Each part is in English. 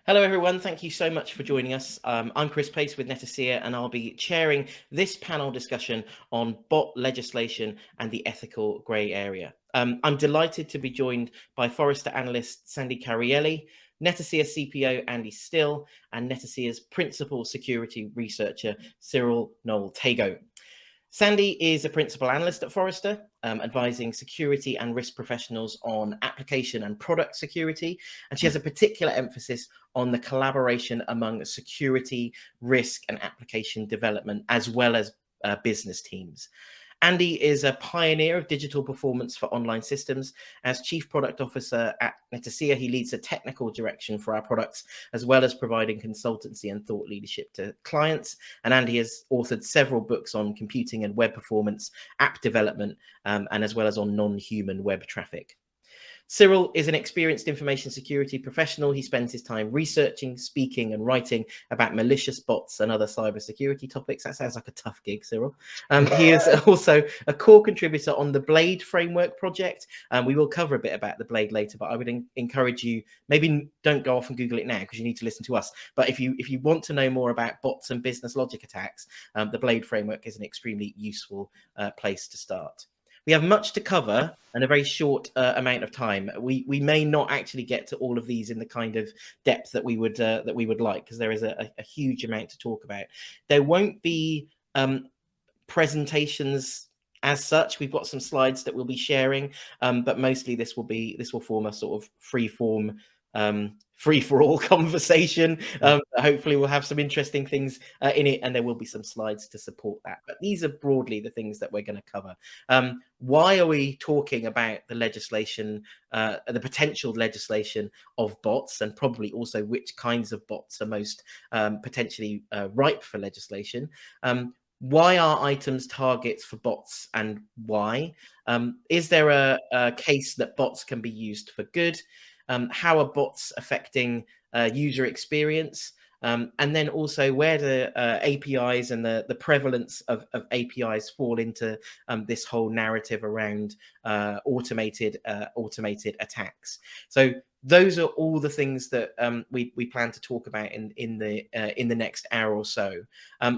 Hello, everyone. Thank you so much for joining us. I'm Chris Pace with Netacea, and I'll be chairing this panel discussion on bot legislation and the ethical grey area. I'm delighted to be joined by Forrester analyst Sandy Carielli, Netacea CPO Andy Still, and Netacea's principal security researcher Cyril Noel-Tago. Sandy is a principal analyst at Forrester, advising security and risk professionals on application and product security. And she has a particular emphasis on the collaboration among security, risk, and application development, as well as business teams. Andy is a pioneer of digital performance for online systems. As Chief Product Officer at Netacea, he leads the technical direction for our products, as well as providing consultancy and thought leadership to clients. And Andy has authored several books on computing and web performance, app development, and as well as on non-human web traffic. Cyril is an experienced information security professional. He spends his time researching, speaking, and writing about malicious bots and other cybersecurity topics. That sounds like a tough gig, Cyril. He is also a core contributor on the Blade framework project. We will cover a bit about the Blade later, but I would encourage you, maybe don't go off and Google it now because you need to listen to us. But if you want to know more about bots and business logic attacks, the Blade framework is an extremely useful place to start. We have much to cover and a very short amount of time. We may not actually get to all of these in the kind of depth that we would like, because there is a huge amount to talk about. There won't be presentations as such. We've got some slides that we'll be sharing, but mostly this will form a sort of free-for-all conversation. Hopefully we'll have some interesting things in it, and there will be some slides to support that. But these are broadly the things that we're going to cover. Why are we talking about the legislation, the potential legislation of bots, and probably also which kinds of bots are most potentially ripe for legislation? Why are items targets for bots, and why? Is there a case that bots can be used for good? How are bots affecting user experience? And then also, where do APIs and the prevalence of APIs fall into this whole narrative around automated attacks? So those are all the things that we plan to talk about in the next hour or so.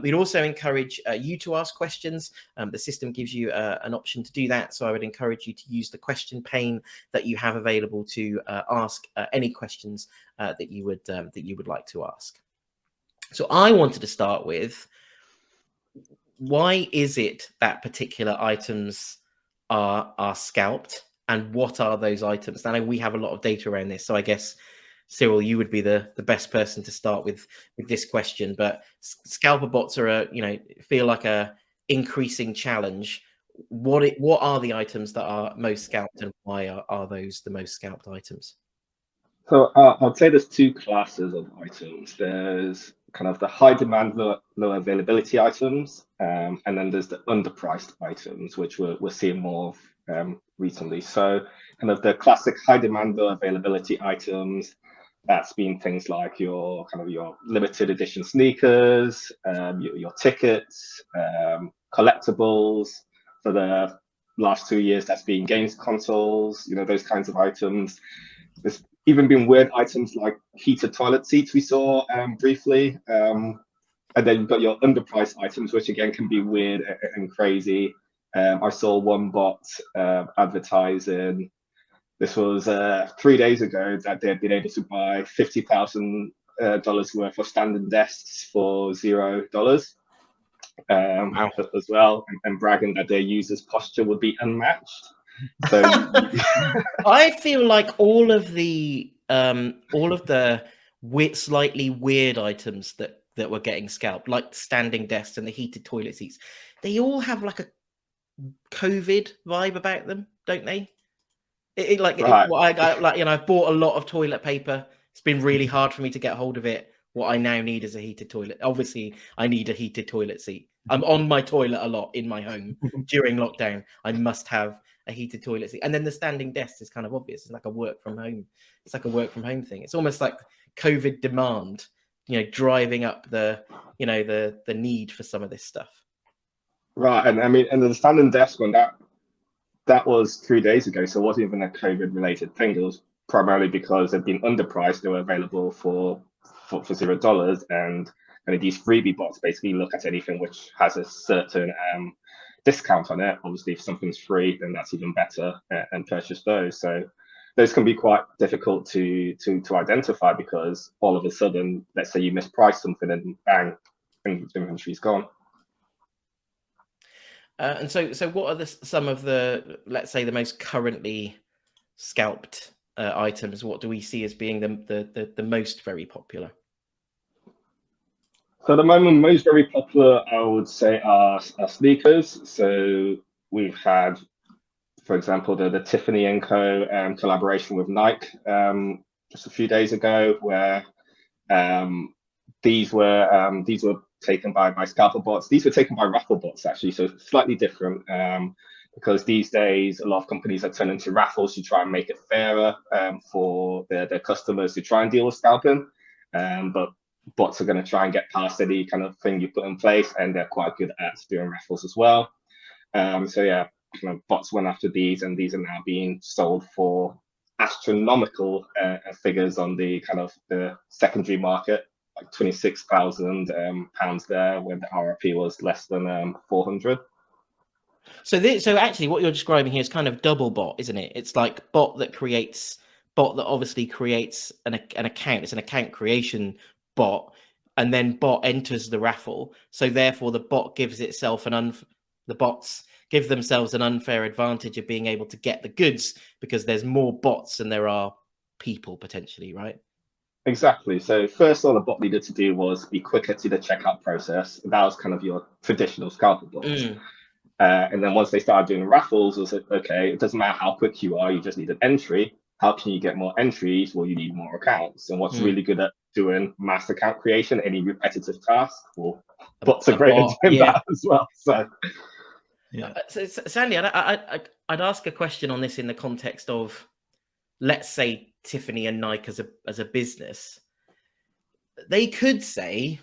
We'd also encourage you to ask questions. The system gives you an option to do that, so I would encourage you to use the question pane that you have available to ask any questions that you would like to ask. So I wanted to start with, why is it that particular items are scalped, and what are those items? I know we have a lot of data around this, so I guess, Cyril, you would be the best person to start with this question. But scalper bots are feel like a increasing challenge. What are the items that are most scalped, and why are those the most scalped items? So I'd say there's two classes of items. There's kind of the high demand, low availability items, and then there's the underpriced items, which we're seeing more of recently. So kind of the classic high demand, low availability items, that's been things like your limited edition sneakers, your tickets, collectibles. For the last 2 years, that's been games consoles, those kinds of items. There's even been weird items like heated toilet seats we saw briefly. And then you've got your underpriced items, which again can be weird and crazy. I saw one bot advertising, this was 3 days ago, that they'd been able to buy $50,000 worth of standing desks for $0 as well, and bragging that their users' posture would be unmatched. So I feel like all of the slightly weird items that were getting scalped, like standing desks and the heated toilet seats, they all have like a COVID vibe about them, don't they? I've bought a lot of toilet paper. It's been really hard for me to get hold of it. What I now need is a heated toilet. Obviously, I need a heated toilet seat. I'm on my toilet a lot in my home during lockdown. I must have a heated toilet seat. And then the standing desk is kind of obvious. It's like a work from home. It's like a work from home thing. It's almost like COVID demand, driving up the need for some of this stuff. Right, and I mean, and the standing desk one, that was 3 days ago, so it wasn't even a COVID related thing. It was primarily because they've been underpriced. They were available for $0, and these freebie bots basically look at anything which has a certain discount on it. Obviously, if something's free, then that's even better, and purchase those. So those can be quite difficult to identify, because all of a sudden, let's say you misprice something and bang, inventory's gone. And so what are some of the, let's say, the most currently scalped items? What do we see as being the most very popular? So at the moment, most very popular, I would say, are sneakers. So we've had, for example, the Tiffany & Co. Collaboration with Nike just a few days ago, where these were taken by scalper bots. These were taken by raffle bots, actually, so slightly different, because these days a lot of companies are turning to raffles to try and make it fairer for their customers to try and deal with scalping. But bots are going to try and get past any kind of thing you put in place, and they're quite good at doing raffles as well. So yeah, bots went after these, and these are now being sold for astronomical figures on the the secondary market, like £26,000 there, when the RRP was less than 400. So actually, what you're describing here is kind of double bot, isn't it? It's like bot that obviously creates an account. It's an account creation bot, and then bot enters the raffle. So therefore, the bot gives itself the bots give themselves an unfair advantage of being able to get the goods, because there's more bots than there are people potentially, right? Exactly. So first, all the bot needed to do was be quicker to the checkout process. That was kind of your traditional scalper bots. And then once they started doing raffles, it was like, okay, it doesn't matter how quick you are, you just need an entry. How can you get more entries? Well, you need more accounts. And what's really good at doing mass account creation, any repetitive task, well, bots are great at doing that as well. So, yeah. So Sandy, I'd ask a question on this in the context of, let's say, Tiffany and Nike as a business. They could say,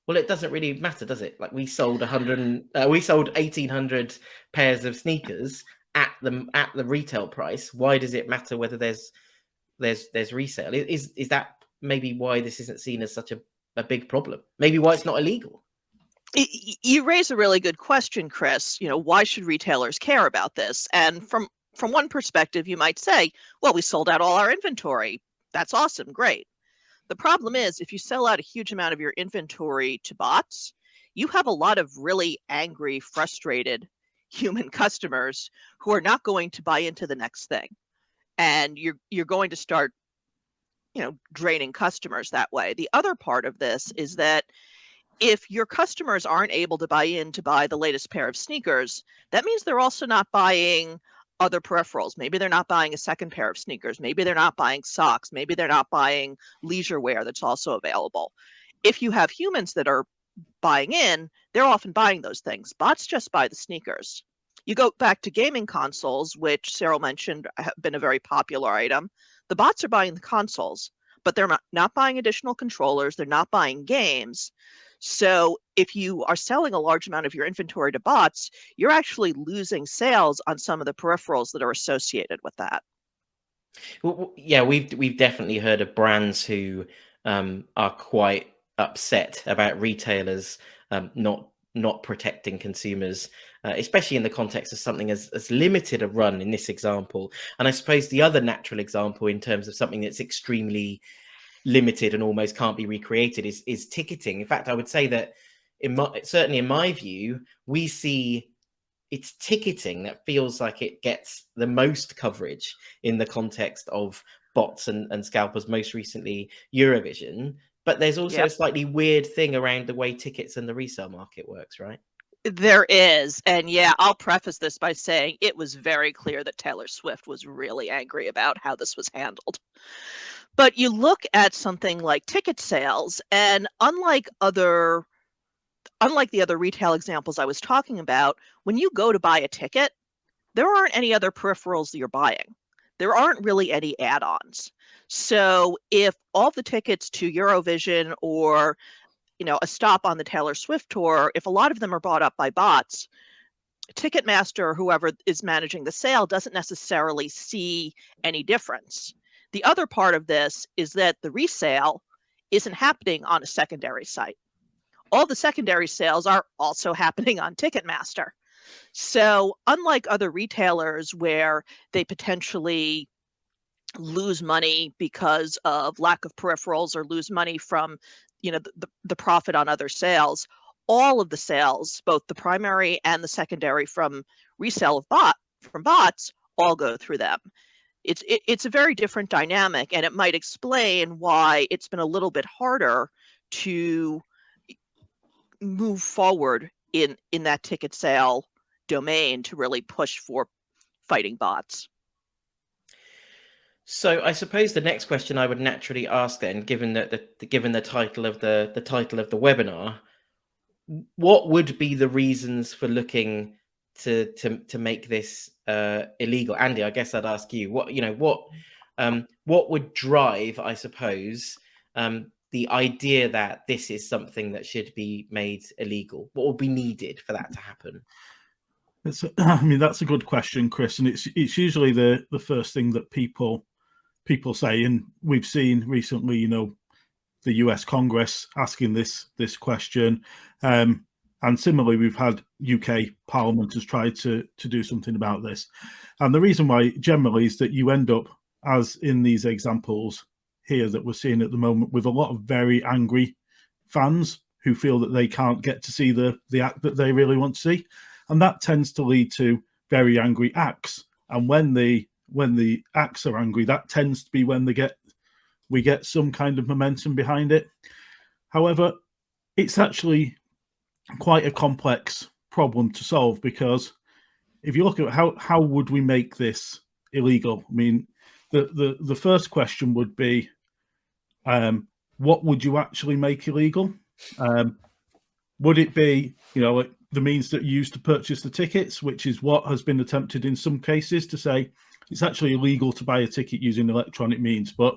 well, it doesn't really matter, does it? Like, we sold 1,800 pairs of sneakers at the retail price. Why does it matter whether there's resale? Is that maybe why this isn't seen as such a big problem? Maybe why it's not illegal? You raise a really good question, Chris. Why should retailers care about this? And from one perspective, you might say, well, we sold out all our inventory. That's awesome. Great. The problem is, if you sell out a huge amount of your inventory to bots, you have a lot of really angry, frustrated human customers who are not going to buy into the next thing. And you're going to start, draining customers that way. The other part of this is that if your customers aren't able to buy the latest pair of sneakers, that means they're also not buying other peripherals. Maybe they're not buying a second pair of sneakers. Maybe they're not buying socks. Maybe they're not buying leisure wear that's also available. If you have humans that are buying in, they're often buying those things. Bots just buy the sneakers. You go back to gaming consoles, which Cyril mentioned have been a very popular item. The bots are buying the consoles, but they're not buying additional controllers. They're not buying games. So if you are selling a large amount of your inventory to bots, you're actually losing sales on some of the peripherals that are associated with that. Well, yeah, we've definitely heard of brands who are quite upset about retailers not protecting consumers, especially in the context of something as limited a run in this example. And I suppose the other natural example in terms of something that's extremely limited and almost can't be recreated is ticketing. In fact, I would say that certainly in my view, we see it's ticketing that feels like it gets the most coverage in the context of bots and scalpers, most recently Eurovision. But there's also a slightly weird thing around the way tickets and the resale market works, right? There is. And yeah, I'll preface this by saying it was very clear that Taylor Swift was really angry about how this was handled. But you look at something like ticket sales, and unlike the other retail examples I was talking about, when you go to buy a ticket, there aren't any other peripherals that you're buying. There aren't really any add-ons. So if all the tickets to Eurovision or a stop on the Taylor Swift tour, if a lot of them are bought up by bots, Ticketmaster or whoever is managing the sale doesn't necessarily see any difference. The other part of this is that the resale isn't happening on a secondary site. All the secondary sales are also happening on Ticketmaster. So unlike other retailers where they potentially lose money because of lack of peripherals or lose money from, the profit on other sales, all of the sales, both the primary and the secondary from resale of bots, all go through them. It's a very different dynamic, and it might explain why it's been a little bit harder to move forward in that ticket sale domain to really push for fighting bots. So I suppose the next question I would naturally ask then, given the title of the webinar, what would be the reasons for looking to make this illegal? Andy, I guess I'd ask you what would drive, I suppose, the idea that this is something that should be made illegal. What would be needed for that to happen? That's a good question, Chris, and it's usually the first thing that people say, and we've seen recently, the US Congress asking this question, and similarly, we've had UK Parliament has tried to do something about this, and the reason why generally is that you end up, as in these examples here that we're seeing at the moment, with a lot of very angry fans who feel that they can't get to see the act that they really want to see, and that tends to lead to very angry acts. And when the acts are angry, that tends to be when we get some kind of momentum behind it. However, it's actually quite a complex problem to solve, because if you look at how would we make this illegal, the first question would be, what would you actually make illegal? Would it be, like the means that you use to purchase the tickets, which is what has been attempted in some cases to say it's actually illegal to buy a ticket using electronic means. But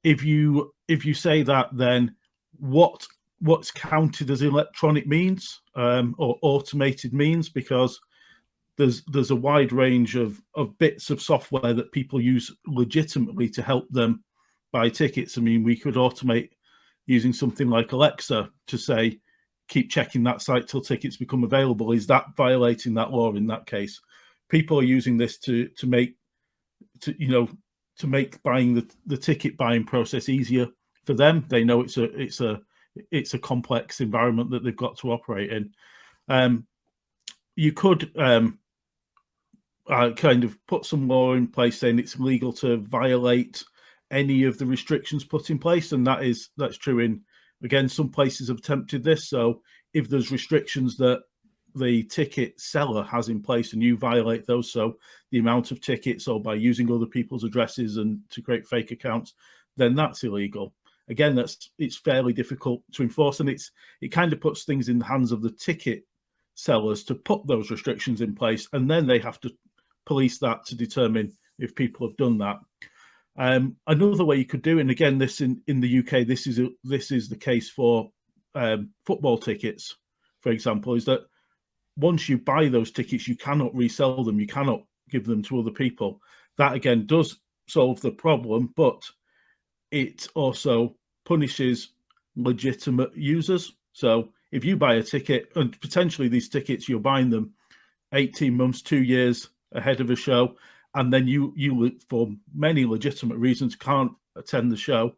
if you say that, then what's counted as electronic means or automated means? Because there's a wide range of bits of software that people use legitimately to help them buy tickets. We could automate using something like Alexa to say, keep checking that site till tickets become available. Is that violating that law in that case? People are using this to make buying the ticket buying process easier for them. They know it's a complex environment that they've got to operate in. You could kind of put some law in place saying it's illegal to violate any of the restrictions put in place, and that's true in, again, some places have attempted this. So if there's restrictions that the ticket seller has in place and you violate those, so the amount of tickets or by using other people's addresses and to create fake accounts, then that's illegal. Again, it's fairly difficult to enforce, and it kind of puts things in the hands of the ticket sellers to put those restrictions in place, and then they have to police that to determine if people have done that. Another way you could do, and again, this in the UK, this is the case for football tickets, for example, is that once you buy those tickets, you cannot resell them. You cannot give them to other people. That again does solve the problem, but it also punishes legitimate users. So if you buy a ticket, and potentially these tickets, you're buying them 18 months, 2 years ahead of a show, and then you for many legitimate reasons can't attend the show,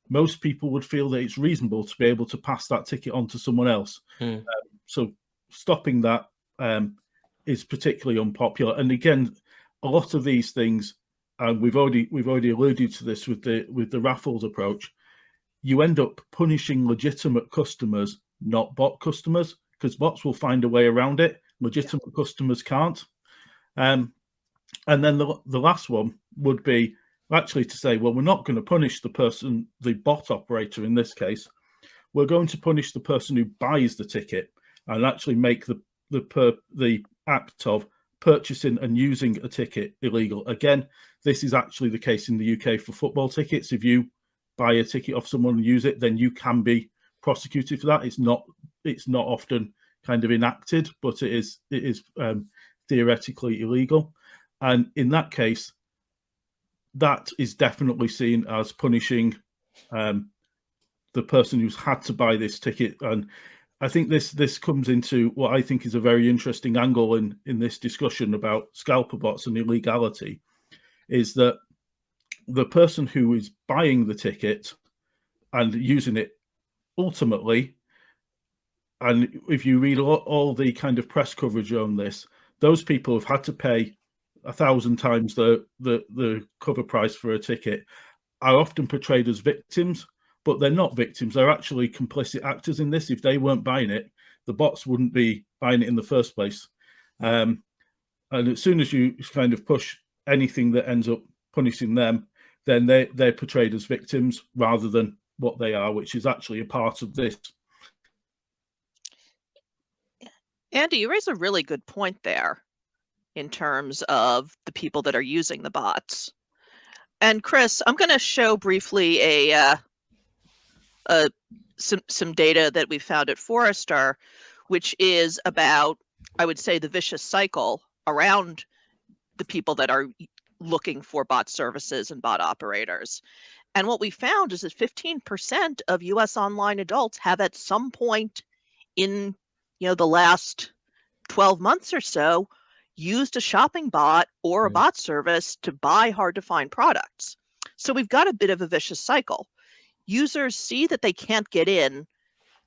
most people would feel that it's reasonable to be able to pass that ticket on to someone else. So stopping that is particularly unpopular. And again, a lot of these things, and we've already alluded to this with the raffles approach, you end up punishing legitimate customers, not bot customers, because bots will find a way around it. Legitimate customers can't. And then the last one would be actually to say, well, we're not going to punish the bot operator in this case. We're going to punish the person who buys the ticket and actually make the act of purchasing and using a ticket illegal. Again, this is actually the case in the UK for football tickets. If you buy a ticket off someone and use it, then you can be prosecuted for that. It's not often kind of enacted, but it is theoretically illegal. And in that case, that is definitely seen as punishing the person who's had to buy this ticket. And I think this comes into what I think is a very interesting angle in this discussion about scalper bots and illegality, is that the person who is buying the ticket and using it ultimately, and if you read all the kind of press coverage on this, those people have had to pay 1,000 times the cover price for a ticket, are often portrayed as victims, but they're not victims. They're actually complicit actors in this. If they weren't buying it, the bots wouldn't be buying it in the first place. And as soon as you kind of push anything that ends up punishing them, then they're portrayed as victims rather than what they are, which is actually a part of this. Andy, you raise a really good point there in terms of the people that are using the bots. And Chris, I'm going to show briefly some data that we found at Forrester, which is about, I would say, the vicious cycle around the people that are looking for bot services and bot operators. And what we found is that 15% of US online adults have at some point in the last 12 months or so used a shopping bot or a bot service to buy hard to find products. So we've got a bit of a vicious cycle. Users see that they can't get in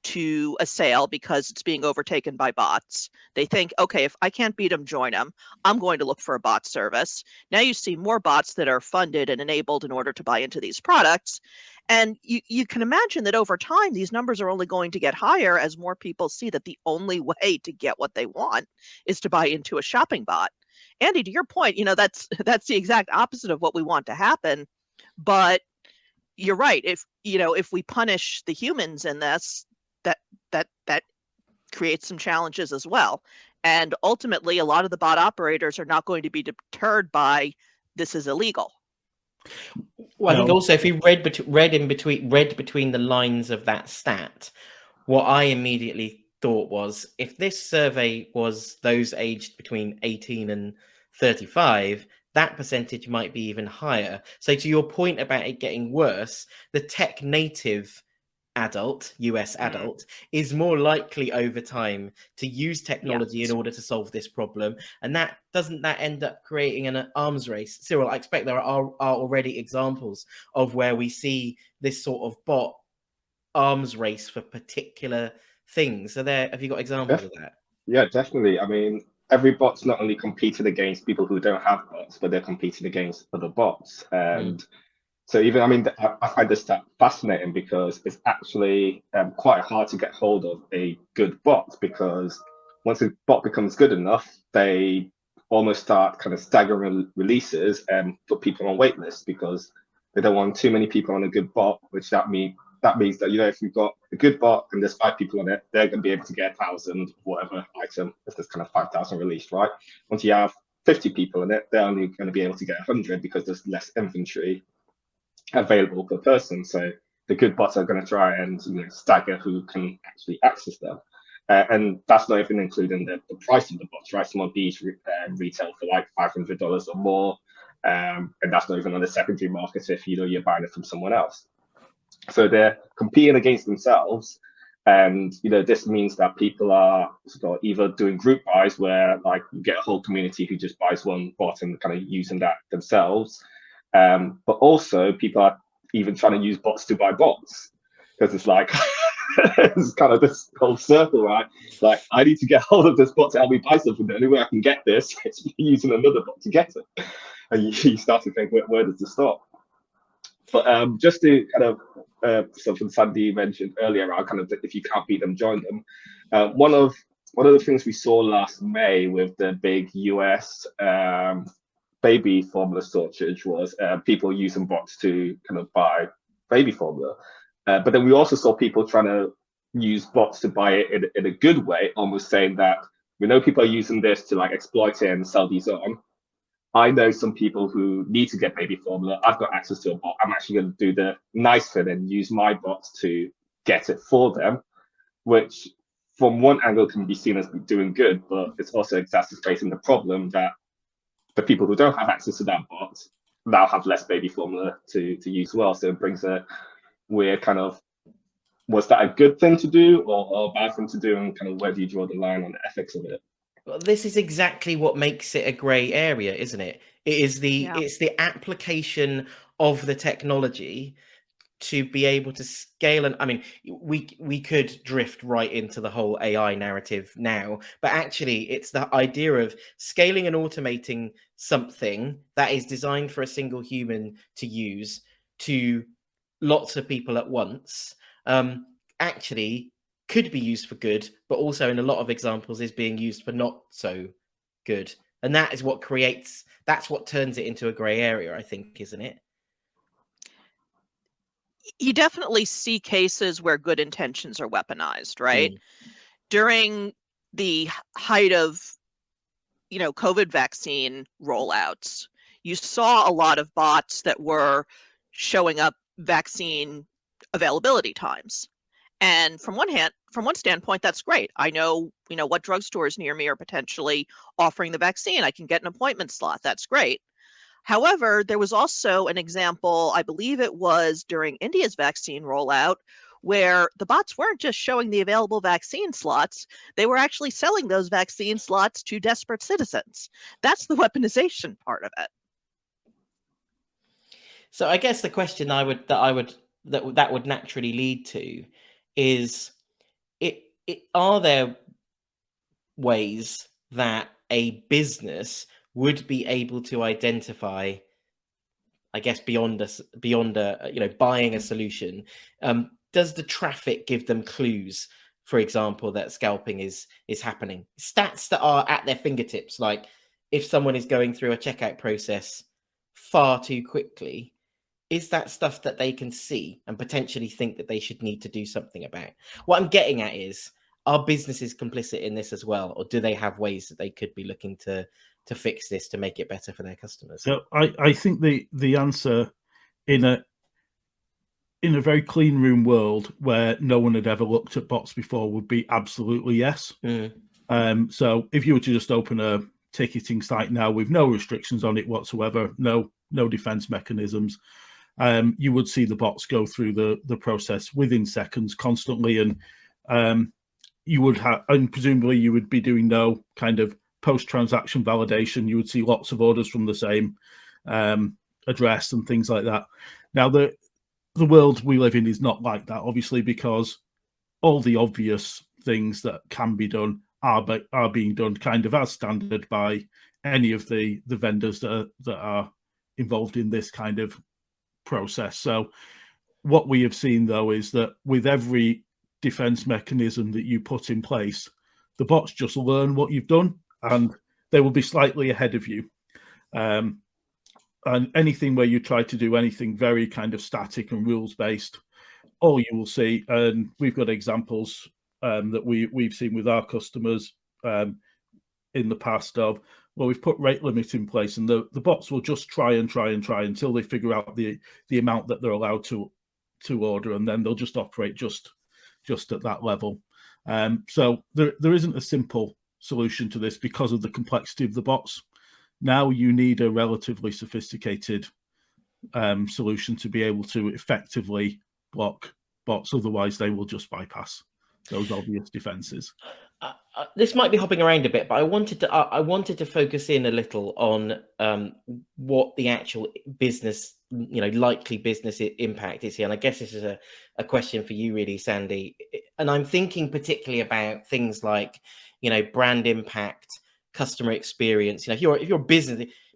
to a sale because it's being overtaken by bots. They think, okay, if I can't beat them, join them. I'm going to look for a bot service. Now you see more bots that are funded and enabled in order to buy into these products. And you can imagine that over time, these numbers are only going to get higher as more people see that the only way to get what they want is to buy into a shopping bot. Andy, to your point, that's the exact opposite of what we want to happen. But you're right. If we punish the humans in this, that creates some challenges as well. And ultimately, a lot of the bot operators are not going to be deterred by this is illegal. Well, I think also if you read between the lines of that stat, what I immediately thought was, if this survey was those aged between 18 and 35, that percentage might be even higher. So to your point about it getting worse, the tech native adult, US adult, is more likely over time to use technology in order to solve this problem. And that doesn't that end up creating an arms race? Cyril, I expect there are already examples of where we see this sort of bot arms race for particular things. So have you got examples of that? Yeah, definitely. I mean, every bot's not only competing against people who don't have bots, but they're competing against other bots. And so even, I find this stat fascinating because it's actually quite hard to get hold of a good bot, because once a bot becomes good enough, they almost start kind of staggering releases and put people on wait lists because they don't want too many people on a good bot, which that means that, if you've got a good bot and there's 5 people on it, they're going to be able to get 1,000 whatever item if there's kind of 5,000 released, right? Once you have 50 people in it, they're only going to be able to get 100 because there's less inventory available per person. So the good bots are going to try and stagger who can actually access them. And that's not even including the price of the bots, right? Some of these retail for like $500 or more. And that's not even on the secondary market if you're buying it from someone else. So they're competing against themselves. And this means that people are either doing group buys where like you get a whole community who just buys one bot and kind of using that themselves. But also people are even trying to use bots to buy bots, because it's like it's kind of this whole circle, right? Like, I need to get hold of this bot to help me buy something. The only way I can get this is using another bot to get it. And you start to think, where does this stop? But just to kind of something Sandy mentioned earlier around kind of if you can't beat them, join them. One of the things we saw last May with the big US baby formula shortage was people using bots to kind of buy baby formula. But then we also saw people trying to use bots to buy it in a good way, almost saying that we know people are using this to like exploit it and sell these on. I know some people who need to get baby formula. I've got access to a bot. I'm actually going to do the nice thing and use my bots to get it for them, which from one angle can be seen as doing good, but it's also exacerbating the problem that the people who don't have access to that bot now have less baby formula to use well. So it brings a weird kind of, was that a good thing to do or a bad thing to do, and kind of where do you draw the line on the ethics of it? Well, this is exactly what makes it a grey area, isn't it? It's the application of the technology to be able to scale. And I mean, we could drift right into the whole AI narrative now, but actually it's the idea of scaling and automating something that is designed for a single human to use to lots of people at once, actually could be used for good, but also in a lot of examples is being used for not so good. And that is what that's what turns it into a grey area, I think, isn't it? You definitely see cases where good intentions are weaponized, right? During the height of, COVID vaccine rollouts, you saw a lot of bots that were showing up vaccine availability times. And from one standpoint, that's great. I know, what drugstores near me are potentially offering the vaccine. I can get an appointment slot. That's great. However, there was also an example, I believe it was during India's vaccine rollout, where the bots weren't just showing the available vaccine slots, they were actually selling those vaccine slots to desperate citizens. That's the weaponization part of it. So I guess the question that would naturally lead to is, are there ways that a business would be able to identify, I guess, beyond buying a solution? Does the traffic give them clues, for example, that scalping is happening? Stats that are at their fingertips, like if someone is going through a checkout process far too quickly, is that stuff that they can see and potentially think that they should need to do something about? What I'm getting at is, are businesses complicit in this as well, or do they have ways that they could be looking to fix this to make it better for their customers? So I think the answer in a very clean room world where no one had ever looked at bots before would be absolutely yes. So if you were to just open a ticketing site now with no restrictions on it whatsoever, no defense mechanisms, you would see the bots go through the process within seconds constantly, and you would have, and presumably you would be doing no kind of post-transaction validation. You would see lots of orders from the same address and things like that. Now, the world we live in is not like that, obviously, because all the obvious things that can be done are being done kind of as standard by any of the vendors that are involved in this kind of process. So what we have seen, though, is that with every defense mechanism that you put in place, the bots just learn what you've done and they will be slightly ahead of you. And anything where you try to do anything very kind of static and rules-based, all you will see, and we've got examples that we've seen with our customers in the past of, well, we've put rate limit in place, and the bots will just try until they figure out the amount that they're allowed to order, and then they'll just operate just at that level. So there isn't a simple solution to this because of the complexity of the bots. Now you need a relatively sophisticated solution to be able to effectively block bots. Otherwise, they will just bypass those obvious defenses. This might be hopping around a bit, but I wanted to focus in a little on what the actual business, likely business impact is here. And I guess this is a question for you, really, Sandy. And I'm thinking particularly about things like, brand impact, customer experience. If you're a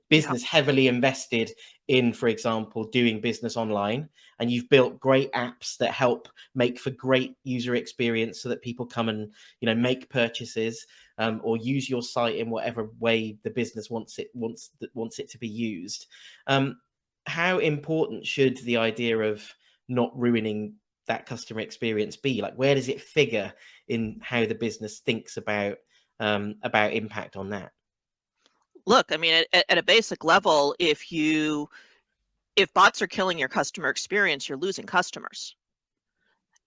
business heavily invested in, for example, doing business online, and you've built great apps that help make for great user experience so that people come and make purchases or use your site in whatever way the business wants it to be used. How important should the idea of not ruining that customer experience be? Like, where does it figure in how the business thinks about impact on that? Look, I mean, at a basic level, if bots are killing your customer experience, you're losing customers.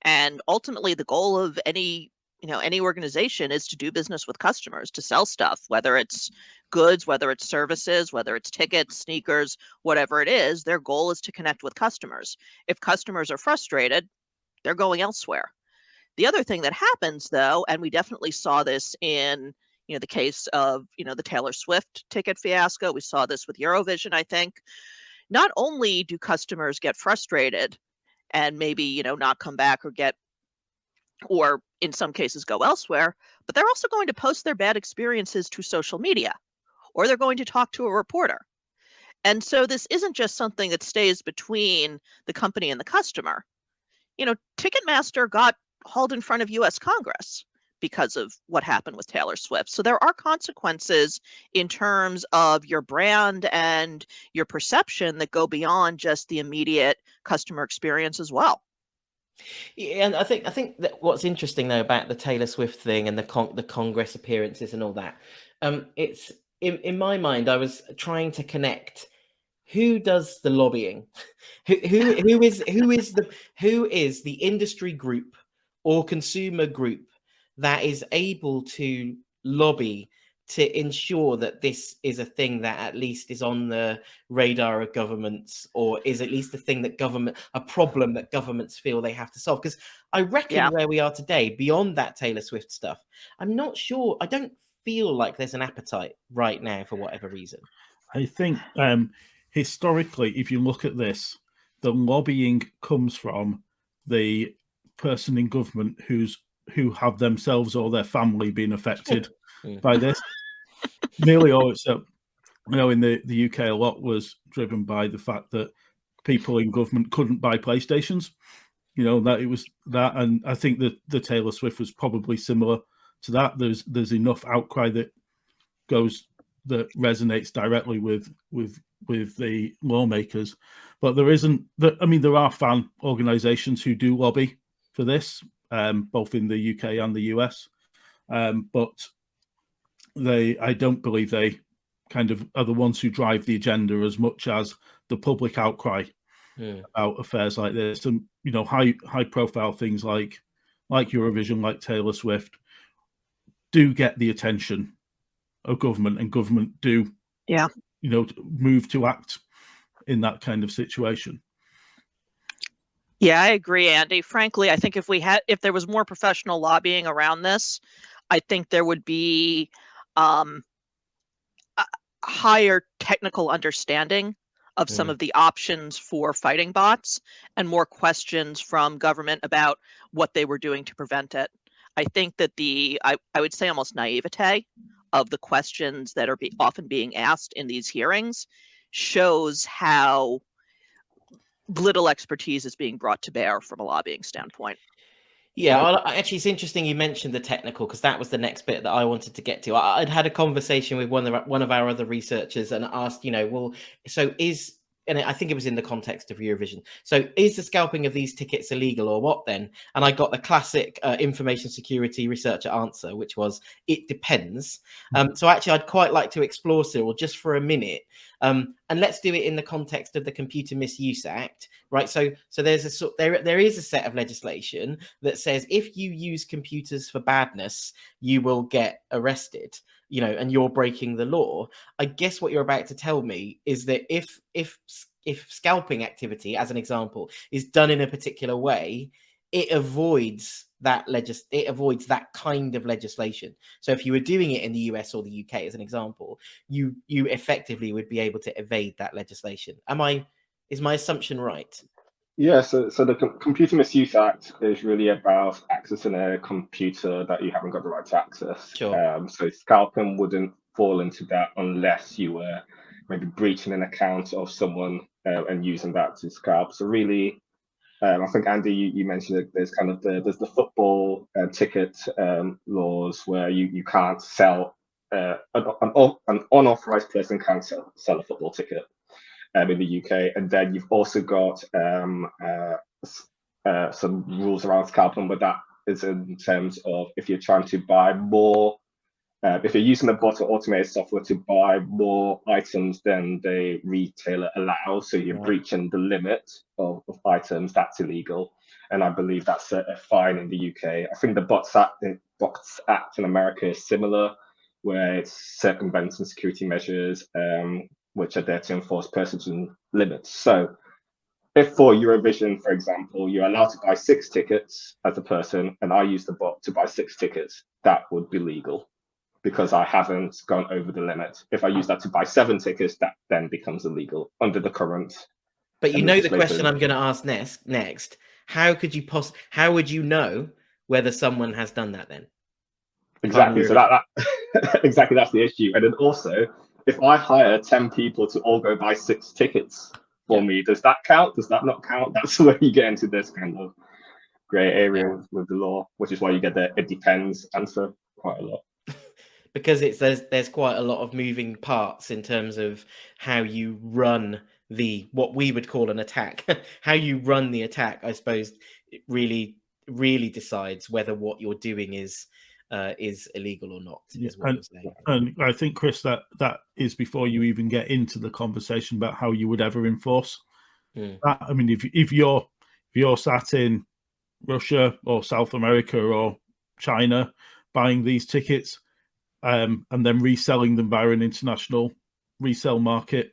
And ultimately, the goal of any any organization is to do business with customers, to sell stuff, whether it's goods, whether it's services, whether it's tickets, sneakers, whatever it is. Their goal is to connect with customers. If customers are frustrated, they're going elsewhere. The other thing that happens, though, and we definitely saw this in the case of the Taylor Swift ticket fiasco. We saw this with Eurovision, I think. Not only do customers get frustrated and maybe not come back or in some cases go elsewhere, but they're also going to post their bad experiences to social media, or they're going to talk to a reporter. And so this isn't just something that stays between the company and the customer. Ticketmaster got hauled in front of US Congress because of what happened with Taylor Swift. So there are consequences in terms of your brand and your perception that go beyond just the immediate customer experience as well. Yeah, and I think that what's interesting though about the Taylor Swift thing and the Congress appearances and all that, it's in my mind I was trying to connect who does the lobbying, who is the industry group or consumer group that is able to lobby to ensure that this is a thing that at least is on the radar of governments, or is at least a problem that governments feel they have to solve. Because I reckon where we are today, beyond that Taylor Swift stuff, I'm not sure. I don't feel like there's an appetite right now for whatever reason. I think historically, if you look at this, the lobbying comes from the person in government who have themselves or their family been affected by this. Nearly always, in the UK, a lot was driven by the fact that people in government couldn't buy PlayStations. That it was that, and I think that the Taylor Swift was probably similar to that. There's enough outcry that resonates directly with the lawmakers, but there isn't. There are fan organisations who do lobby for this, both in the UK and the US, but I don't believe they kind of are the ones who drive the agenda as much as the public outcry about affairs like this. And high profile things like Eurovision, like Taylor Swift, do get the attention of government, and government do move to act in that kind of situation. Yeah, I agree, Andy. Frankly, I think if there was more professional lobbying around this, I think there would be a higher technical understanding of some of the options for fighting bots, and more questions from government about what they were doing to prevent it. I think that I would say almost naivete of the questions that are often being asked in these hearings shows how little expertise is being brought to bear from a lobbying standpoint. Yeah, actually, it's interesting you mentioned the technical, because that was the next bit that I wanted to get to. I'd had a conversation with one of our other researchers and asked, and I think it was in the context of Eurovision. So is the scalping of these tickets illegal or what then? And I got the classic information security researcher answer, which was, it depends. So actually, I'd quite like to explore, Cyril, just for a minute. And let's do it in the context of the Computer Misuse Act, right? So there is a set of legislation that says if you use computers for badness, you will get arrested, and you're breaking the law. I guess what you're about to tell me is that if scalping activity, as an example, is done in a particular way, it avoids that kind of legislation. So if you were doing it in the US or the UK, as an example, you effectively would be able to evade that legislation. Is my assumption right? Yeah, so the Computer Misuse Act is really about accessing a computer that you haven't got the right to access. Sure. So scalping wouldn't fall into that unless you were maybe breaching an account of someone and using that to scalp. So really, I think, Andy, you mentioned that there's kind of there's the football ticket laws where you can't sell, an unauthorized person can't sell a football ticket in the UK. And then you've also got some rules around scalping, but that is in terms of if you're trying to buy more, if you're using a bot or automated software to buy more items than the retailer allows, so you're breaching the limit of items, that's illegal. And I believe that's a fine in the UK. I think the Bots Act Bots Act in America is similar, where it's circumventing security measures, which are there to enforce purchasing limits. So if for Eurovision, for example, you're allowed to buy 6 tickets as a person, and I use the bot to buy 6 tickets, that would be legal because I haven't gone over the limit. If I use that to buy 7 tickets, that then becomes illegal under the current. But you know the question legislation. I'm going to ask next. How would you know whether someone has done that then? Exactly. So that exactly, that's the issue. And then also, if I hire 10 people to all go buy 6 tickets for me, does that count? Does that not count? That's where you get into this kind of grey area with the law, which is why you get the "it depends" answer quite a lot. Because there's quite a lot of moving parts in terms of how you run what we would call an attack. How you run the attack, I suppose, it really decides whether what you're doing is illegal or not. Is what you're saying. And I think, Chris, that is before you even get into the conversation about how you would ever enforce that. I mean, if you're sat in Russia or South America or China buying these tickets and then reselling them via an international resale market,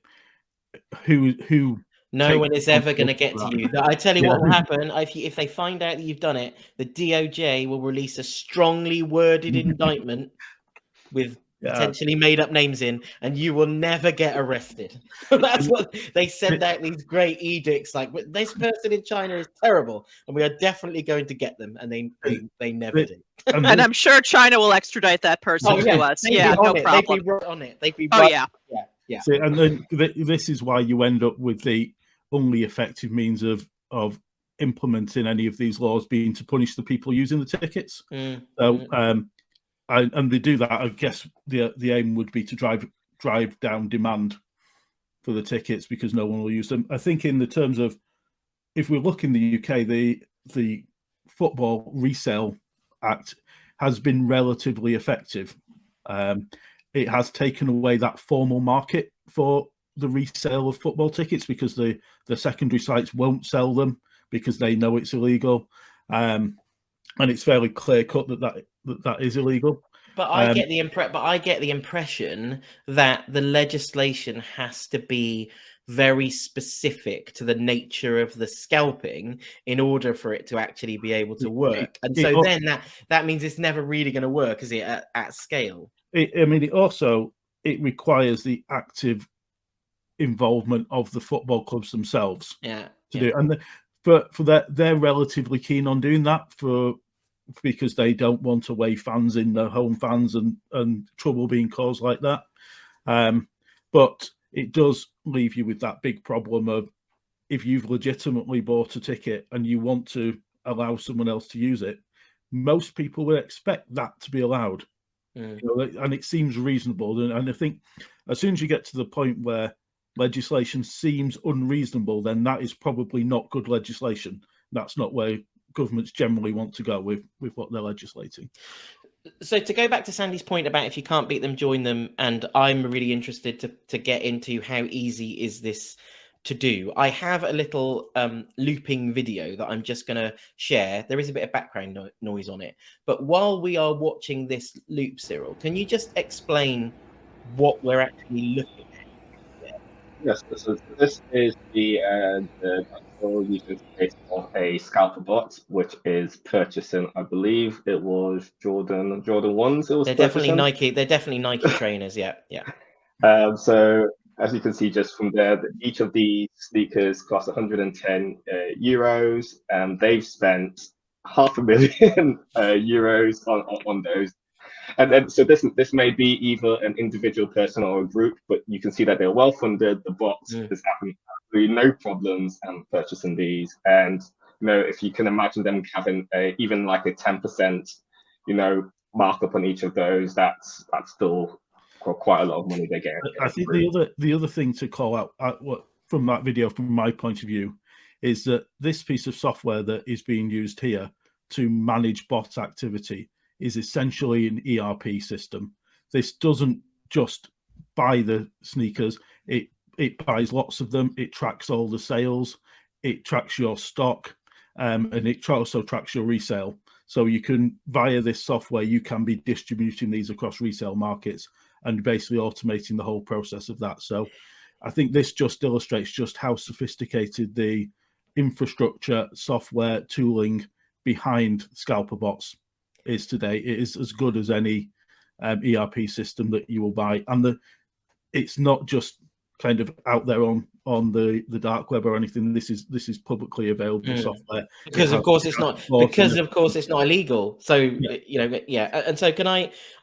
who no one is ever going to get to you. I tell you what will happen if they find out that you've done it. The DOJ will release a strongly worded indictment with potentially made up names in, and you will never get arrested. That's what they send out, these great edicts like, this person in China is terrible and we are definitely going to get them, and they never do. And I'm sure China will extradite that person to us. Yeah, no problem. They'd be right on it. They'd be yeah. See, and then this is why you end up with the only effective means of implementing any of these laws being to punish the people using the tickets. So and they do that. I guess the aim would be to drive down demand for the tickets because no one will use them. I think in the terms of, if we look in the UK, the Football Resale Act has been relatively effective. It has taken away that formal market for the resale of football tickets because the secondary sites won't sell them because they know it's illegal, and it's fairly clear cut that is illegal. But I get the impression that the legislation has to be very specific to the nature of the scalping in order for it to actually be able to work. And so then that means it's never really going to work, is it, at scale? It requires the active involvement of the football clubs themselves to do it. And for that, they're relatively keen on doing that because they don't want away fans in their home fans and trouble being caused like that. But it does leave you with that big problem of, if you've legitimately bought a ticket and you want to allow someone else to use it, most people would expect that to be allowed. And it seems reasonable. And I think as soon as you get to the point where legislation seems unreasonable, then that is probably not good legislation. That's not where governments generally want to go with what they're legislating. So to go back to Sandy's point about if you can't beat them, join them, and I'm really interested to get into how easy is this to do. I have a little looping video that I'm just going to share. There is a bit of background noise on it, but while we are watching this loop, Cyril, can you just explain what we're actually looking at? Yes, so this is the user interface of a scalper bot, which is purchasing, I believe it was Jordan 1s. It was They're definitely Nike trainers. Yeah. So as you can see just from there, each of these sneakers cost 110 euros, and they've spent 500,000 euros on those. And then, so this may be either an individual person or a group, but you can see that they're well funded. The bot is having absolutely no problems purchasing these. And if you can imagine them having even like a 10%, markup on each of those, that's still quite a lot of money they get. I think the other thing to call out from that video, from my point of view, is that this piece of software that is being used here to manage bot activity is essentially an ERP system. This doesn't just buy the sneakers, it buys lots of them, it tracks all the sales, it tracks your stock, and it also tracks your resale. So you can, via this software, you can be distributing these across resale markets and basically automating the whole process of that. So I think this just illustrates just how sophisticated the infrastructure, software, tooling behind Scalper Bots is today. It is as good as any ERP system that you will buy, and it's not just kind of out there on the dark web or anything. This is publicly available software, because of course it's not illegal. So and so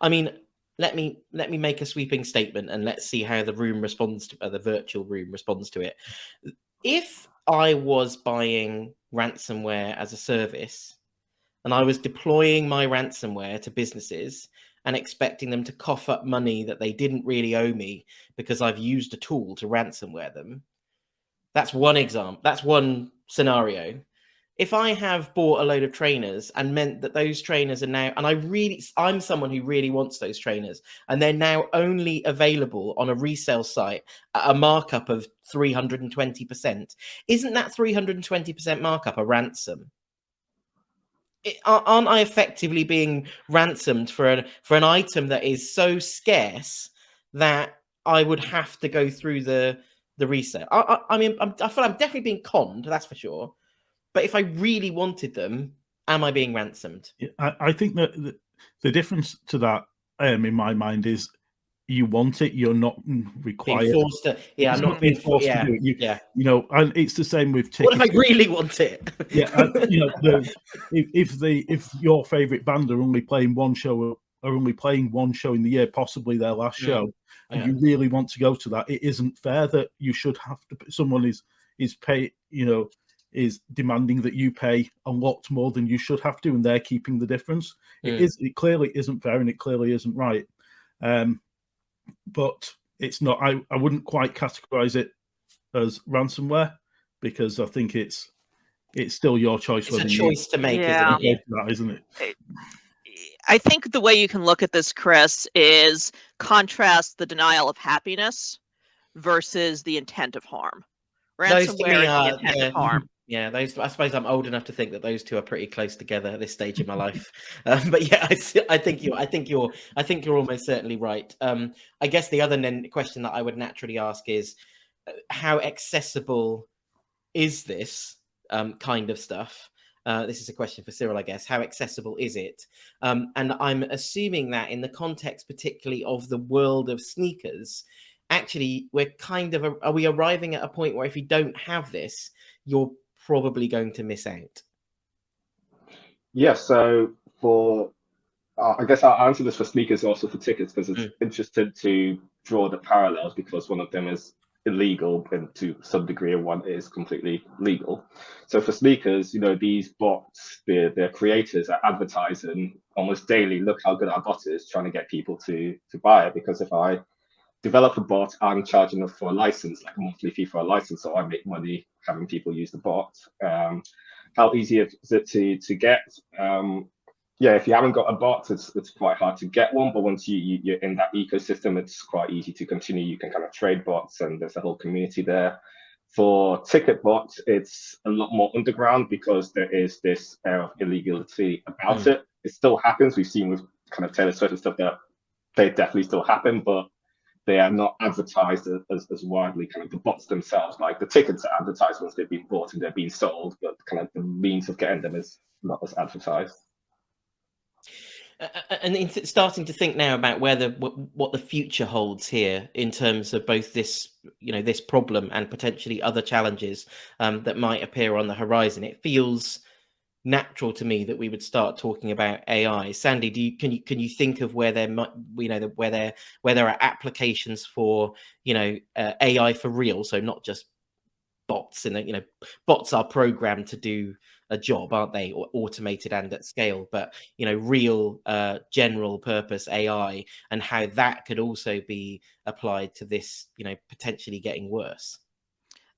I mean, let me make a sweeping statement and let's see how the room responds to the virtual room responds to it. If I was buying ransomware as a service and I was deploying my ransomware to businesses and expecting them to cough up money that they didn't really owe me because I've used a tool to ransomware them, that's one example. That's one scenario. If I have bought a load of trainers and meant that those trainers are now, and I'm someone who really wants those trainers, and they're now only available on a resale site at a markup of 320%, isn't that 320% markup a ransom? Aren't I effectively being ransomed for an item that is so scarce that I would have to go through the resale? I mean, I feel I'm definitely being conned, that's for sure. But if I really wanted them, am I being ransomed? I think that the difference to that, in my mind, is you want it, you're not required. Being forced to, I'm not being forced to do it. You know, and it's the same with tickets. What if I really want it? If your favorite band are only playing one show in the year, possibly their last show, and you really want to go to that, it isn't fair that you should have to. Someone is pay, is demanding that you pay a lot more than you should have to, and they're keeping the difference. It clearly isn't fair, and it clearly isn't right. But it's not. I wouldn't quite categorize it as ransomware, because I think it's still your choice. It's a choice to make, isn't it? I think the way you can look at this, Chris, is contrast the denial of happiness versus the intent of harm. Ransomware is the intent of harm. Yeah, those. I suppose I'm old enough to think that those two are pretty close together at this stage in my life. But yeah, I think you're almost certainly right. I guess the other question that I would naturally ask is, how accessible is this kind of stuff? This is a question for Cyril, I guess. How accessible is it? And I'm assuming that in the context, particularly of the world of sneakers, actually, we're are we arriving at a point where if you don't have this, you're probably going to miss out? Yeah, so I guess I'll answer this for sneakers, also for tickets, because it's interesting to draw the parallels, because one of them is illegal and to some degree and one is completely legal. So for sneakers, these bots, their creators are advertising almost daily, look how good our bot is, trying to get people to buy it. Because if I develop a bot, I'm charging them for a license, like a monthly fee for a license, so I make money having people use the bot. How easy is it to get? If you haven't got a bot, it's quite hard to get one, but once you're in that ecosystem, it's quite easy to continue. You can kind of trade bots, and there's a whole community there. For ticket bots, it's a lot more underground, because there is this air of illegality about it. It still happens. We've seen with kind of Taylor Swift and stuff that they definitely still happen, but they are not advertised as widely. Kind of the bots themselves, like the tickets are advertised once they've been bought and they're being sold, but kind of the means of getting them is not as advertised. And starting to think now about what the future holds here in terms of both this, this problem and potentially other challenges that might appear on the horizon. It feels natural to me that we would start talking about AI. Sandy, can you think of where there might, where there are applications for, AI for real? So not just bots, and bots are programmed to do a job, aren't they, or automated and at scale, but real general purpose AI, and how that could also be applied to this, potentially getting worse.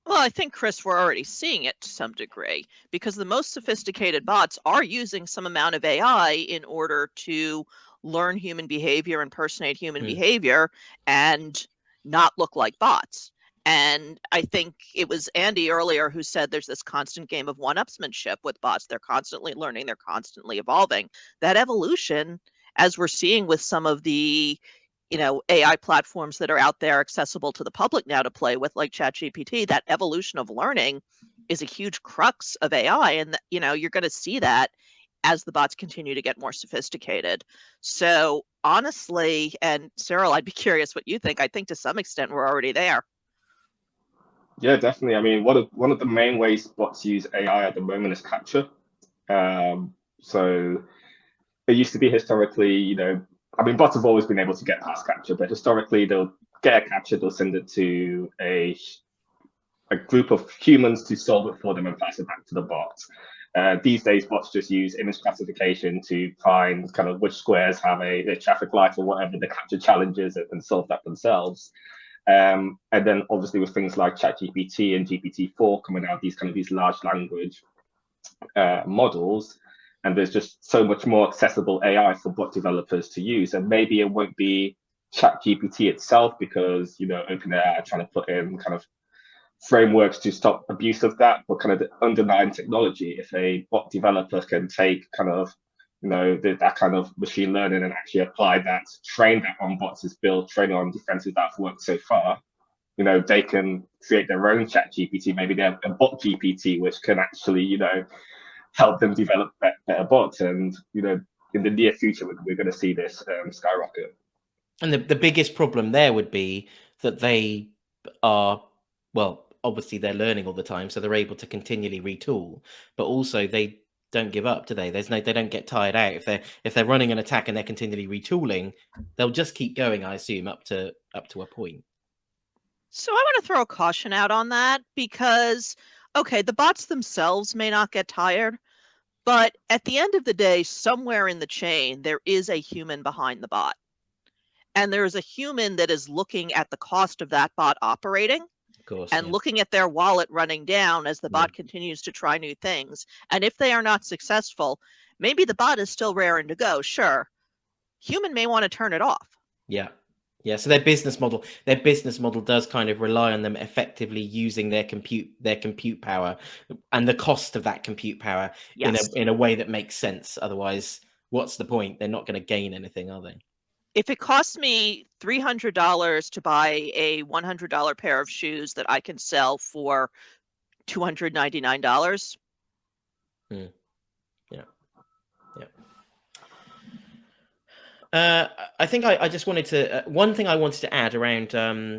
Well, I think, Chris, we're already seeing it to some degree, because the most sophisticated bots are using some amount of AI in order to learn human behavior, impersonate human behavior, and not look like bots. And I think it was Andy earlier who said there's this constant game of one-upsmanship with bots. They're constantly learning, they're constantly evolving. That evolution, as we're seeing with some of the AI platforms that are out there accessible to the public now to play with, like ChatGPT, that evolution of learning is a huge crux of AI. And you're going to see that as the bots continue to get more sophisticated. So honestly, and Cyril, I'd be curious what you think. I think to some extent we're already there. Yeah, definitely. I mean, one of the main ways bots use AI at the moment is capture. So it used to be historically, I mean, bots have always been able to get past capture, but historically they'll get a capture, they'll send it to a group of humans to solve it for them and pass it back to the bot. These days, bots just use image classification to find kind of which squares have a traffic light or whatever the capture challenge is and solve that themselves. And then obviously with things like ChatGPT and GPT-4 coming out, these large language models, and there's just so much more accessible AI for bot developers to use. And maybe it won't be ChatGPT itself because, OpenAI are trying to put in kind of frameworks to stop abuse of that, but kind of the underlying technology, if a bot developer can take kind of that kind of machine learning and actually apply that, train that on bots is built, train on defenses that have worked so far, they can create their own chat GPT. Maybe they have a bot GPT, which can actually, help them develop better bots. And, in the near future, we're going to see this skyrocket. And the biggest problem there would be that they are, well, obviously they're learning all the time, so they're able to continually retool, but also they don't give up, do they? They don't get tired out. If they're running an attack and they're continually retooling, they'll just keep going, I assume, up to a point. So I want to throw a caution out on that because, okay, the bots themselves may not get tired, but at the end of the day, somewhere in the chain, there is a human behind the bot. And there is a human that is looking at the cost of that bot operating. Of course, and looking at their wallet running down as the bot continues to try new things. And if they are not successful, maybe the bot is still raring to go. Sure, human may want to turn it off. Yeah. So their business model does kind of rely on them effectively using their compute power and the cost of that compute power in a way that makes sense. Otherwise, what's the point? They're not going to gain anything, are they? If it costs me $300 to buy a $100 pair of shoes that I can sell for $299. I think I just wanted to one thing I wanted to add around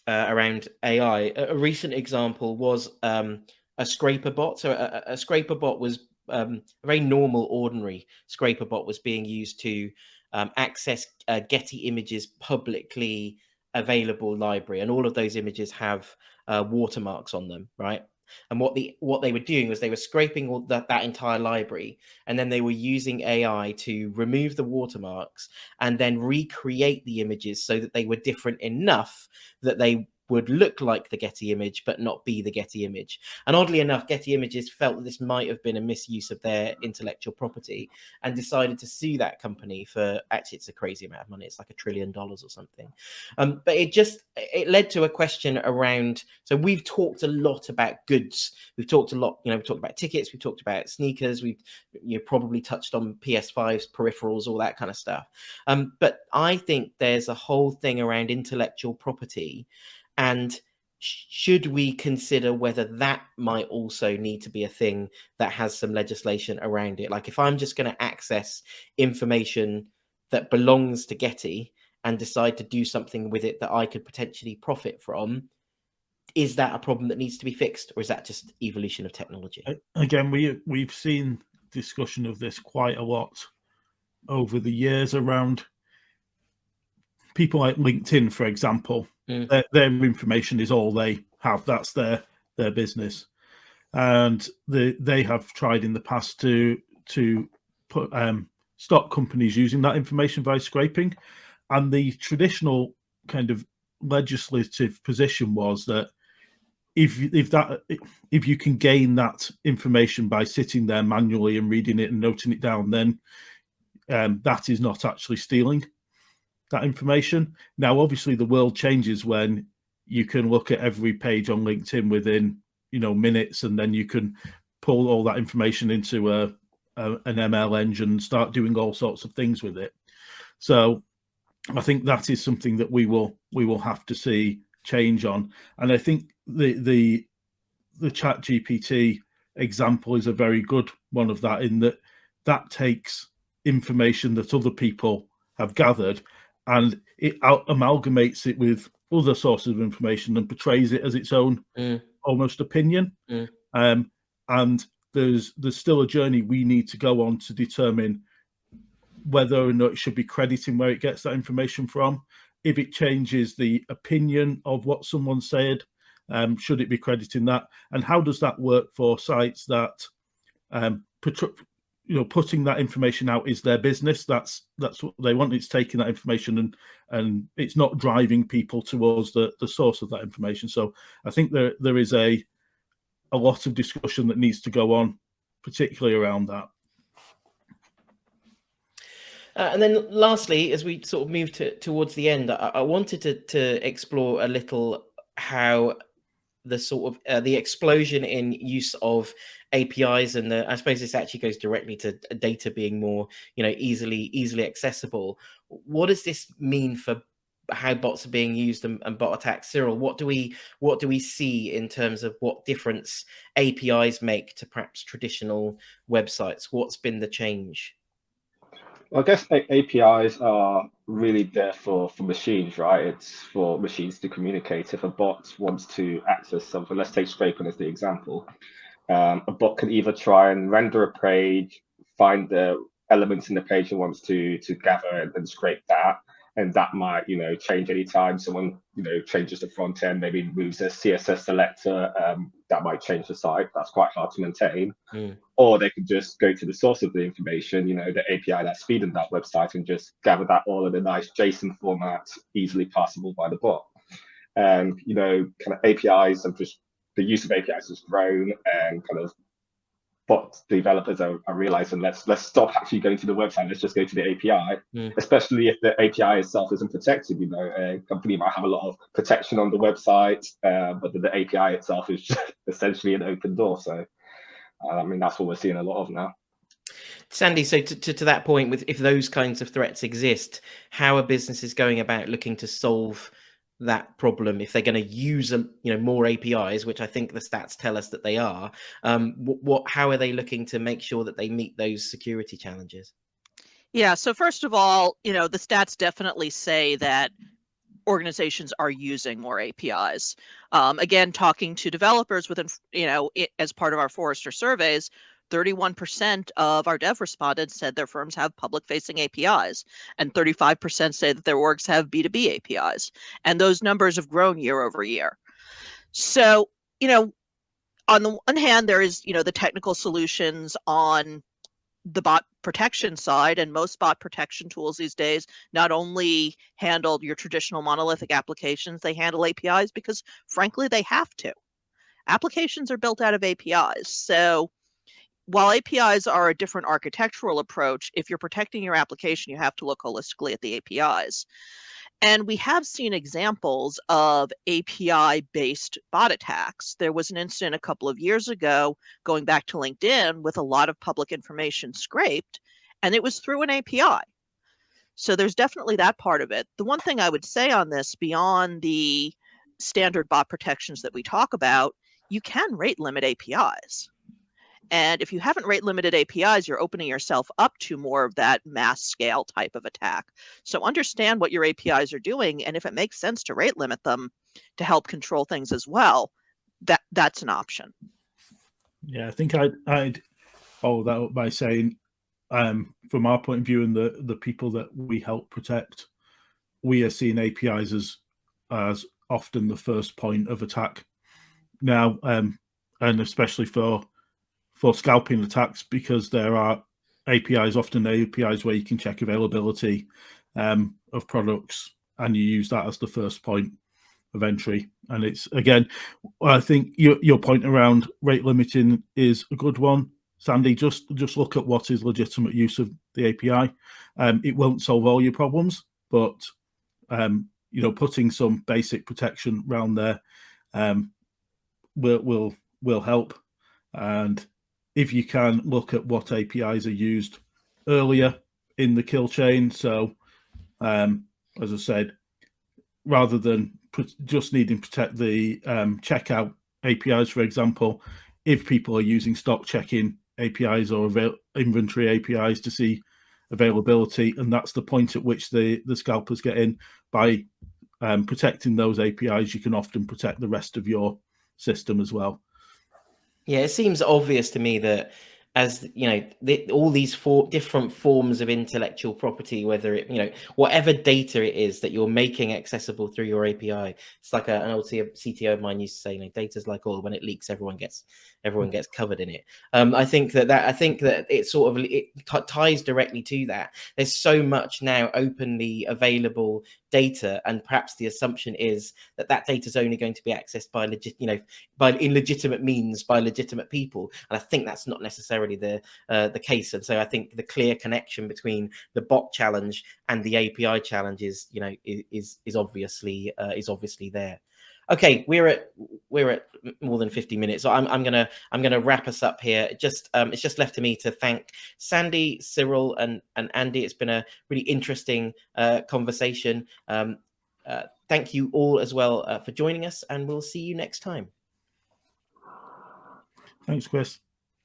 AI. A recent example was a scraper bot. So a scraper bot was a very normal, ordinary scraper bot was being used to access Getty Images publicly available library, and all of those images have watermarks on them, right? And what they were doing was they were scraping all that entire library, and then they were using AI to remove the watermarks and then recreate the images so that they were different enough that they would look like the Getty image but not be the Getty image. And oddly enough, Getty Images felt that this might have been a misuse of their intellectual property and decided to sue that company for, actually it's a crazy amount of money, it's like $1 trillion or something. But it led to a question around, so we've talked a lot about goods, we've talked a lot, we've talked about tickets, we've talked about sneakers, we've probably touched on PS5s, peripherals, all that kind of stuff. But I think there's a whole thing around intellectual property. And should we consider whether that might also need to be a thing that has some legislation around it? Like if I'm just going to access information that belongs to Getty and decide to do something with it that I could potentially profit from, is that a problem that needs to be fixed, or is that just evolution of technology? Again, we've seen discussion of this quite a lot over the years around people like LinkedIn, for example. Their information is all they have. That's their business, and they have tried in the past to put stop companies using that information by scraping. And the traditional kind of legislative position was that if you can gain that information by sitting there manually and reading it and noting it down, then that is not actually stealing that information. Now, obviously, the world changes when you can look at every page on LinkedIn within, minutes, and then you can pull all that information into an ML engine and start doing all sorts of things with it. So I think that is something that we will have to see change on. And I think the Chat GPT example is a very good one of that, in that takes information that other people have gathered and it amalgamates it with other sources of information and portrays it as its own almost opinion. And there's still a journey we need to go on to determine whether or not it should be crediting where it gets that information from. If it changes the opinion of what someone said, should it be crediting that? And how does that work for sites that, putting that information out is their business? That's what they want. It's taking that information and it's not driving people towards the source of that information. So I think there is a lot of discussion that needs to go on, particularly around that. And then lastly, as we sort of move towards the end, I wanted to explore a little how the sort of the explosion in use of APIs, and I suppose this actually goes directly to data being more, easily accessible. What does this mean for how bots are being used and bot attacks? Cyril, what do we see in terms of what difference APIs make to perhaps traditional websites? What's been the change? Well, I guess APIs are really there for machines, right? It's for machines to communicate. If a bot wants to access something, let's take scraping as the example. A bot can either try and render a page, find the elements in the page it wants to gather and scrape that. And that might, change any time someone, changes the front end, maybe moves a CSS selector, that might change the site. That's quite hard to maintain. Or they could just go to the source of the information, the API that's feeding that website, and just gather that all in a nice JSON format, easily passable by the bot. And, kind of APIs and just the use of APIs has grown, and kind of bot developers are realizing let's stop actually going to the website, let's just go to the API, especially if the API itself isn't protected. A company might have a lot of protection on the website, but the API itself is just essentially an open door. So that's what we're seeing a lot of now. Sandy, so to that point, with if those kinds of threats exist, how are businesses going about looking to solve that problem if they're going to use more APIs, which I think the stats tell us that they are? How are they looking to make sure that they meet those security challenges? Yeah, so first of all, the stats definitely say that organizations are using more APIs. Again, talking to developers within, as part of our Forrester surveys, 31% of our dev respondents said their firms have public-facing APIs, and 35% say that their orgs have B2B APIs. And those numbers have grown year over year. So, on the one hand, there is, the technical solutions on the bot protection side, and most bot protection tools these days not only handle your traditional monolithic applications, they handle APIs because, frankly, they have to. Applications are built out of APIs. So while APIs are a different architectural approach, if you're protecting your application, you have to look holistically at the APIs. And we have seen examples of API-based bot attacks. There was an incident a couple of years ago, going back to LinkedIn, with a lot of public information scraped, and it was through an API. So there's definitely that part of it. The one thing I would say on this, beyond the standard bot protections that we talk about, you can rate limit APIs. And if you haven't rate limited APIs, you're opening yourself up to more of that mass scale type of attack. So understand what your APIs are doing, and if it makes sense to rate limit them to help control things as well, that's an option. Yeah, I think I'd follow that up by saying, from our point of view and the people that we help protect, we are seeing APIs as often the first point of attack now, and especially for scalping attacks, because there are APIs, often APIs where you can check availability of products, and you use that as the first point of entry. And it's, again, I think your point around rate limiting is a good one, Sandy. Just look at what is legitimate use of the API. It won't solve all your problems, but putting some basic protection around there will help. And if you can look at what APIs are used earlier in the kill chain, so as I said, rather than just needing to protect the checkout APIs, for example, if people are using stock checking APIs or inventory APIs to see availability, and that's the point at which the scalpers get in, by protecting those APIs, you can often protect the rest of your system as well. Yeah, it seems obvious to me that, as all these different forms of intellectual property, whether it, whatever data it is that you're making accessible through your API, it's like an old CTO of mine used to say, data's like oil. When it leaks, everyone gets covered in it. I think that it ties directly to that. There's so much now openly available data, and perhaps the assumption is that data is only going to be accessed by in legitimate means by legitimate people, and I think that's not necessarily the case. And so I think the clear connection between the bot challenge and the API challenge is obviously there. Okay, we're at more than 50 minutes, so I'm gonna wrap us up here. It's just left to me to thank Sandy, Cyril, and Andy. It's been a really interesting conversation. Thank you all as well for joining us, and we'll see you next time. Thanks, Chris.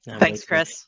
Thanks, Chris.